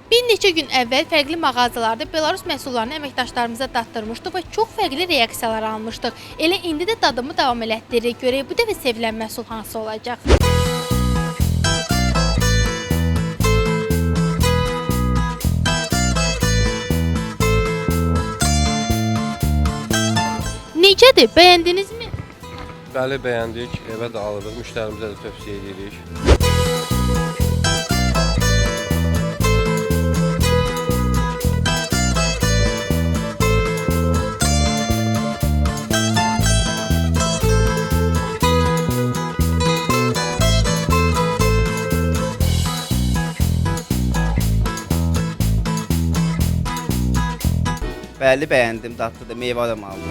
Bir neçə gün əvvəl fərqli mağazalarda Belarus məhsullarını əməkdaşlarımıza datdırmışdıq və çox fərqli reaksiyalar almışdıq. Elə indi də dadımı davam elətdiririk. Görək bu dəfə sevilən məhsul hansı olacaq? Necədir? Bəyəndinizmi? Bəli, bəyəndik, evə də alırıq, müştərimizə də tövsiyə edirik. Bəli, bəyəndim, dadlıdır, meyvə adam aldım.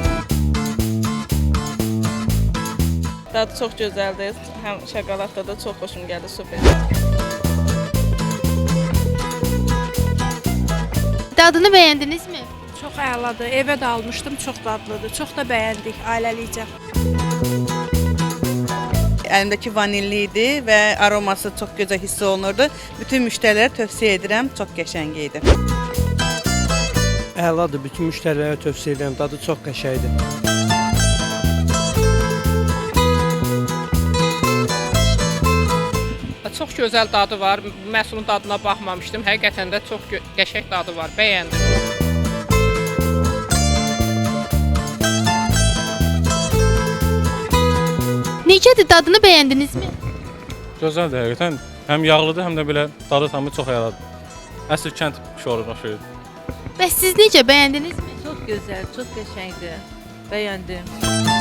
Dadı çox gözəldir. Həm şokoladda da çox xoşum gəldi, super. Dadını bəyəndinizmi? Çox əladır. Evə də almışdım, çox dadlıdır. Çox da bəyəndik ailəlicə. Əlimdəki vanilli idi və aroması çox gözəl hiss olunurdu. Bütün müştərilərə tövsiyə edirəm, çox qəşəng idi. Əladır, bütün müştərilərə tövsiyə edirəm, dadı çox qəşəngdir. Çox gözəl dadı var. Məhsulun dadına baxmamışdım. Həqiqətən də çox qəşəng dadı var. Bəyəndim. Necədir? Dadını bəyəndinizmi? Gözəldir həqiqətən. Həm yağlıdır, həm də belə dadı tamı çox əladır. Əsl kənd şoruna oxşayır. Bəs siz necə bəyəndinizmi? Çok güzel, çok qəşəngdir. Beğendim.